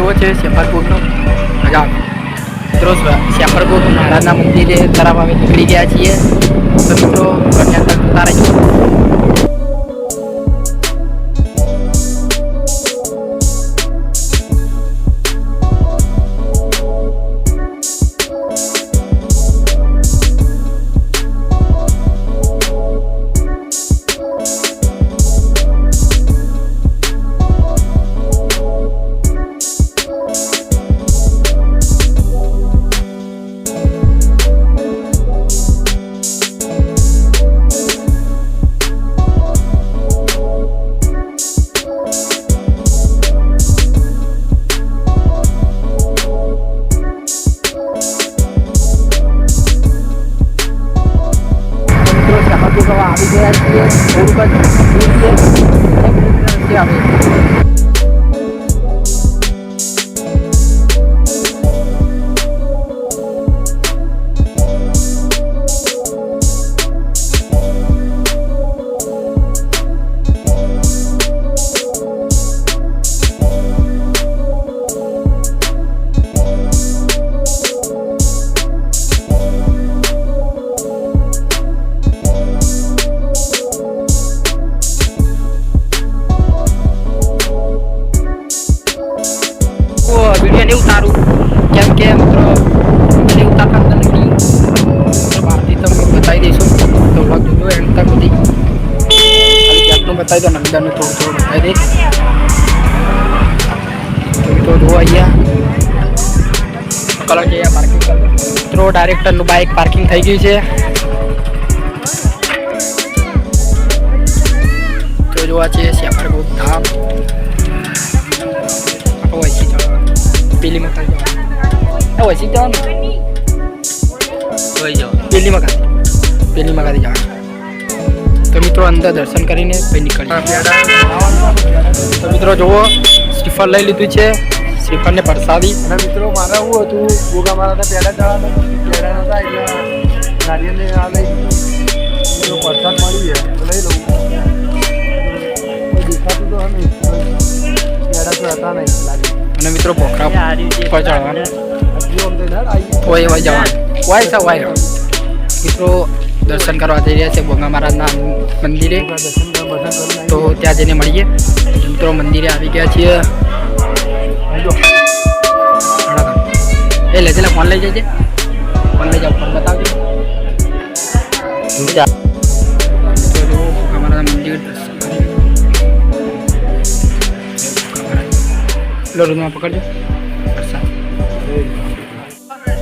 જુઓ છે શેફરપુરનો નજારો. મિત્રો શેફરપુર મહારાજના મંદિરે તરફ અમે નીકળી ગયા છીએ. તો મિત્રો ઘરની અંદર જતા રહીશું. આવી ગયા છીએ થોડુંક જ આવે. વિડીયો નહીં ઉતારું કેમ કે મિત્રો નહીં ઉતારતા નથી. બહારથી તમને બતાવી દઈશું તો વ્લોગ જોજો એન્ડ તક સુધી. ખાલી ક્યાંકનું બતાવી દો, નંદનનું થોડું થોડું બતાવી દઈશ. તો મિત્રો જુઓ અહીંયા કલર છે, પાર્કિંગ કલર મિત્રો ડાયરેક્ટરનું બાઇક પાર્કિંગ થઈ ગયું છે. તો જોવા છે શેફરપુર ધામ. પેલી માં ખાલી જવાનું વૈસી જવાનું પેલી માં ખાલી જવાનું. તો મિત્રો અંદર દર્શન કરીને પછી નીકળીએ. તો મિત્રો જુઓ શ્રીફળ લઈ લીધું છે, શ્રીફળને પ્રસાદી. અને મિત્રો મારે શું હતું, ગોગા મારા પેડા ચડાવતા પેડા નહોતા એટલે નારિયેળને આ લઈ દીધું. પ્રસાદ મળી જાય તો લઈ લઉં. દેખાતું તો નહીં, પેડા તો હતા નહીં લાગે. અને મિત્રો પોખરા પર ચડવાનું હોય એવા જવાનું વાય મિત્રો દર્શન કરવા જઈ રહ્યા છે ગોગા મહારાજના મંદિરે. તો ત્યાં જઈને મળીએ. મિત્રો મંદિરે આવી ગયા છીએ. એ લેજે ફોન લઈ જજે, ફોન લઈ જાઓ, ફોન બતાવજો. અમારા મંદિર રૂમમાં પકડજો.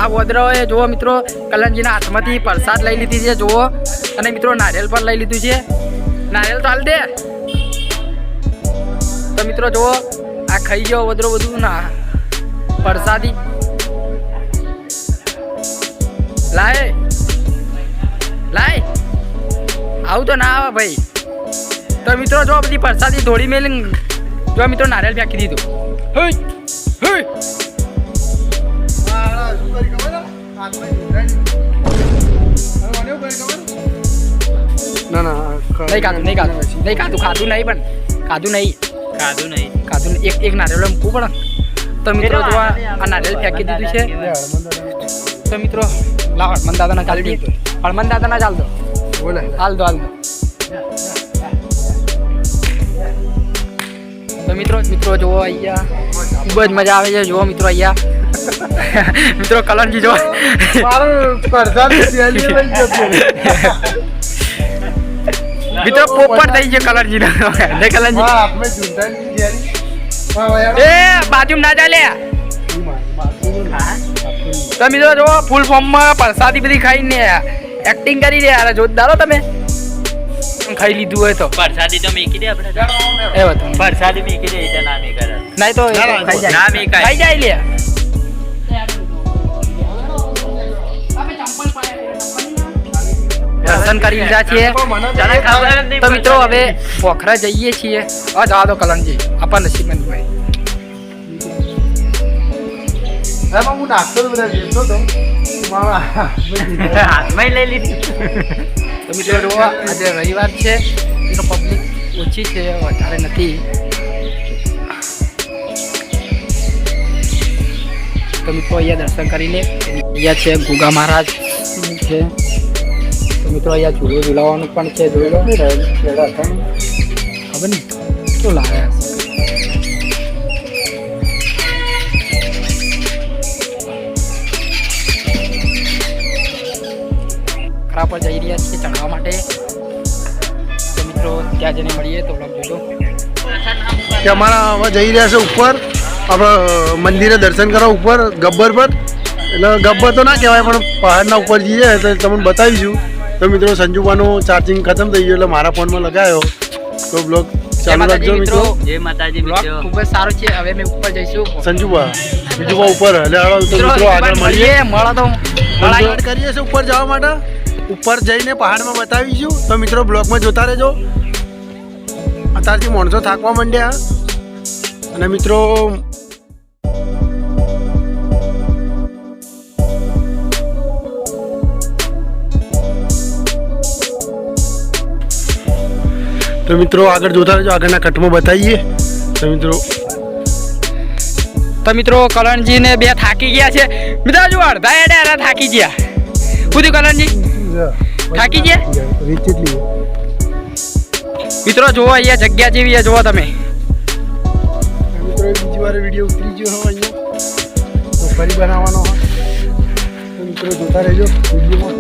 આ વોદરાઓએ જુઓ મિત્રો કલનજીના હાથમાંથી પ્રસાદ લઈ લીધી છે જુઓ. અને મિત્રો નારિયેલ પણ લઈ લીધું છે. નારિયેલ તો હાલ દે. તો મિત્રો જુઓ આ ખાઈ ગયો વદરો બધું ના પ્રસાદી. લાય આવું તો ના આવે ભાઈ. તો મિત્રો જો બધી પ્રસાદી ધોળી મેલી જો મિત્રો નારિયેલ ફેંકી દીધું. એક નારિયેળ મૂકવું પડે. તો મિત્રો જો આ નારિયેળ ફેંકી દીધું છે. તો મિત્રો લાવ હળમન દાદાના ચાલ દે. હળમન દાદાના ચાલ દો. હાલ દો. તો મિત્રો જુઓ અહીંયા ખૂબ જ મજા આવે છે. જુઓ મિત્રો અહીંયા મિત્રો કલરજી જો મિત્રો પોપટ થઈ છે કલરજી એ બાજુ ના ચાલે. તો મિત્રો જો ફૂલ ફોર્મમાં પ્રસાદી બધી ખાઈને એક્ટિંગ કરી રહ્યા જોરદાર. તમે ખાઈ લીધું હોય તો પ્રસાદી તો મેકી દે આપણે. એ વાત પ્રસાદી મેકી દે એટલે ના મેકા નહીં તો ખાઈ જાય લે. દર્શન કરી લીધા છીએ. તો મિત્રો હવે પોખરા જઈએ છીએ. જવા દો કલનજી, આપણા નસીબમંદ ભાઈ. હું નાખતો બધા જેતો તો હાથમાં લઈ લીધી. તો મિત્રો જોવા આજે રવિવાર છે, મિત્રો પબ્લિક ઓછી છે, વધારે નથી. તો મિત્રો અહીંયા દર્શન કરીને અહીંયા છે ગુગા મહારાજ છે. તો મિત્રો અહીંયા ઝૂલો ઝૂલાવાનું પણ છે. જોઈ લો ખબર નહીં શું લાવ્યા છે. ખરા પર જઈ રહ્યા છીએ ચડવા માટે. તો મિત્રો ત્યાં જઈને મળીએ તો બ્લોગ જોજો. કે અમારા હવે જઈ રહ્યા છે ઉપર આપણે મંદિરે દર્શન કરવા ઉપર ગબ્બર પર. એટલે ગબ્બર તો ના કહેવાય પણ પહાડના ઉપર જઈએ તો તમને બતાવીશું. તો મિત્રો સંજુબાનું ચાર્જિંગ ખતમ થઈ ગયું એટલે મારા ફોનમાં લગાવ્યો. તો બ્લોગ ચાલુ રાખજો મિત્રો. જય માતાજી બ્લોગ મિત્રો. ખૂબ જ સારું છે. હવે અમે ઉપર જઈશું. સંજુબા ઉપર એટલે હાલો તો મિત્રો આગળ મળીએ. મળો તો સ્ટાર્ટ કરીએ છીએ ઉપર જવા માટે. ઉપર જઈને પહાડમાં બતાવીશું. તો મિત્રો બ્લોગમાં જોતા રહેજો. અત્યારથી માણસો થાકવા માંડ્યા. અને મિત્રો આગળ જોતા રહેજો. આગળના કટમાં બતાવીએ. તો મિત્રો કલણજી ને બે થાકી ગયા છે. મિત્રો જો અડધા એડા થાકી ગયા. પૂછ્યું કલણજી થાકી ગયા. મિત્રો જોવો અહીંયા જગ્યા જેવી છે. જોવો તમે મિત્રો બીજી વાર વિડીયો ઉતરી ગયો હવે અહીંયા તો ફરી બનાવવાનો હોય. તો મિત્રો જોતા રહેજો વિડીયોમાં.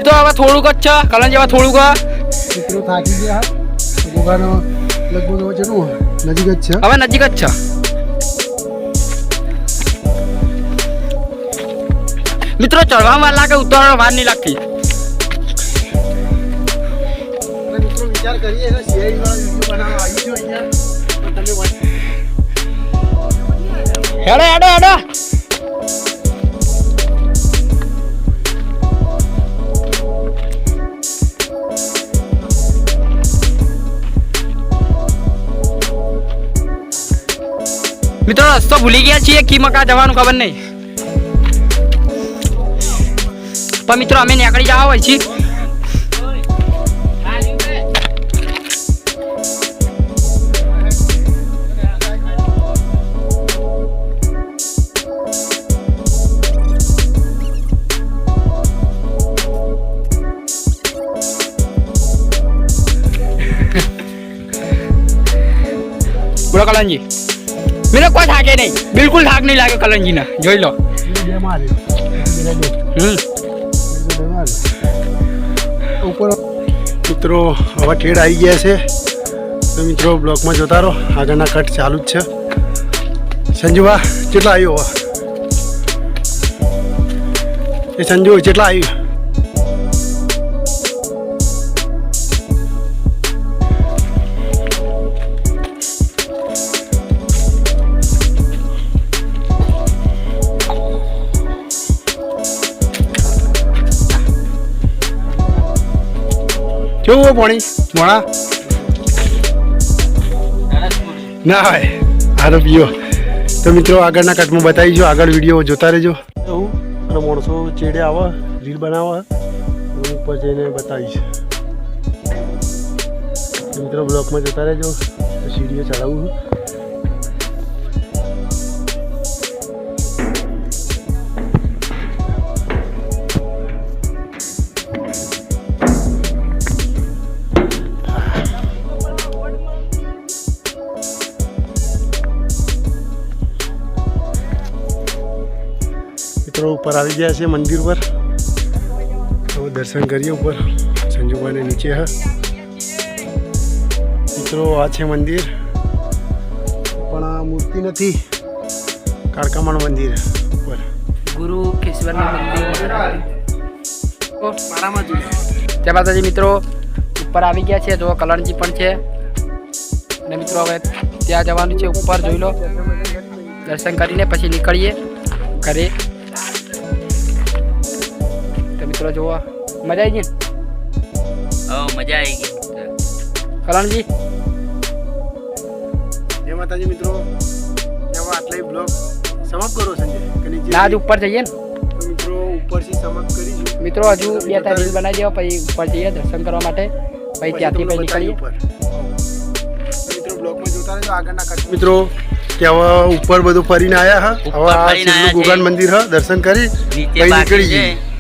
મિત્રો હવે થોડુંક જ છે. કલણ જેવા થોડુંક મિત્રો થાકી ગયા. ગોગાનો લગભગ હવે કેટલું નજીક જ છે. હવે નજીક જ છે. મિત્રો ચડવામાં વાર લાગે, ઉતરવામાં વાર નહીં લાગતી. મિત્રો વિચાર કરીએ શિયાળી વાળા વિડીયો બનાવવા આવીશું અહીંયા. હેડો હેડો હેડો. મિત્રો રસ્તો ભૂલી ગયા છીએ. કી મકા જવાનું ખબર નહીં. પણ મિત્રો અમે નીકળી જવા હોય છીએ. બોલો કલનજી. મેરે કોઈ થાકે નહીં. બિલકુલ થાક નહીં લાગે કલનજીને. જોઈ લો. ઉપર મિત્રો હવે ઠેડ આવી ગયા છે. તો મિત્રો બ્લોકમાં જોતા રહો. આગળના કટ ચાલુ જ છે. સંજુબા કેટલા આવ્યો હવે? એ સંજુ કેટલા આવ્યું? કેવું પાણી મોણા ના હોય આ તો પીઓ. તો મિત્રો આગળના કટમાં બતાવીશું. આગળ વિડીયો જોતા રહેજો. એવું અને માણસો ચેડે આવે રીલ બનાવે ઉપર જઈને બતાવીશ. મિત્રો બ્લોકમાં જોતા રહેજો. સીડીઓ ચડાવું. મિત્રો ઉપર આવી ગયા છે મંદિર પર. તો દર્શન કરીએ ઉપર. સંજુભાઈને નીચે હ મિત્રો આ છે મંદિર. પણ આ મૂર્તિ નથી. કાળકામાણ મંદિર ઉપર ગુરુ કેશવરના મંદિર. મારામાં જય માતાજી. મિત્રો ઉપર આવી ગયા છે. જો કલણજી પણ છે. અને મિત્રો હવે ત્યાં જવાનું છે ઉપર. જોઈ લો. દર્શન કરીને પછી નીકળીએ ઘરે. મિત્રો જોવો મજા આવી ગઈ મજા આવી ગઈ કરણજી જય માતાજી મિત્રો એમાં આટલા બ્લોગ સમાપ્ત કરો સંજય ના આજ ઉપર જઈએ ને તો મિત્રો ઉપરથી સમાપ્ત કરીશું મિત્રો હજુ 2-3 રીલ બનાવી દેવા પછી ઉપર જઈએ દર્શન કરવા માટે પછી ત્યાંથી પછી નીકળીએ મિત્રો બ્લોગમાં જોતા રહેજો આગળના કટ મિત્રો કે હવે ઉપર બધું ફરીને આવ્યા હા હવે આ શિવનું ગુગાન મંદિર હા દર્શન કરી પછી નીકળી જઈએ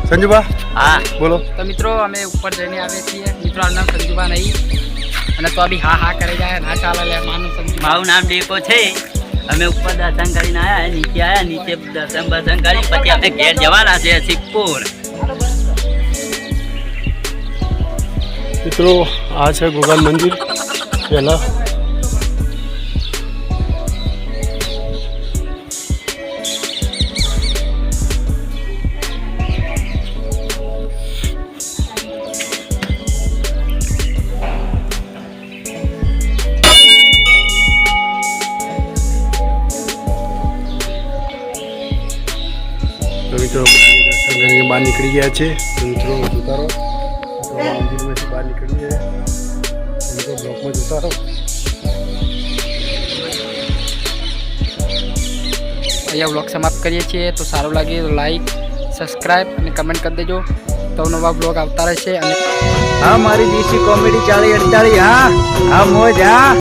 સંજુબા હા બોલો તો મિત્રો અમે ઉપર જઈને આવીએ છીએ મિત્રો આનું નામ સંજુબા નહીં અને તો બી હા હા કરી જાય ના ચાલે લે માનું સંજુ મારું નામ ડેકો છે અમે ઉપર દર્શન કરીને આવ્યા નીચે દર્શન કરી પછી અમે ઘેર જવાના છે સિદ્ધપુર મિત્રો આ છે ગોગાન મંદિર પહેલા તો મિત્રો દર્શન કરીને બહાર નીકળી ગયા છે તો મિત્રો જોતા રહો મંદિરમાંથી બહાર નીકળી ગયા મિત્રો બ્લોકમાં જોતા રહો અહીંયા વ્લોગ સમાપ્ત કરીએ છીએ તો સારું લાગે તો લાઈક સબસ્ક્રાઈબ અને કમેન્ટ કરી દેજો તો નવા બ્લોગ આવતા રહેશે અને હા મારી દેશી કોમેડી 40-48 હા મોજ હા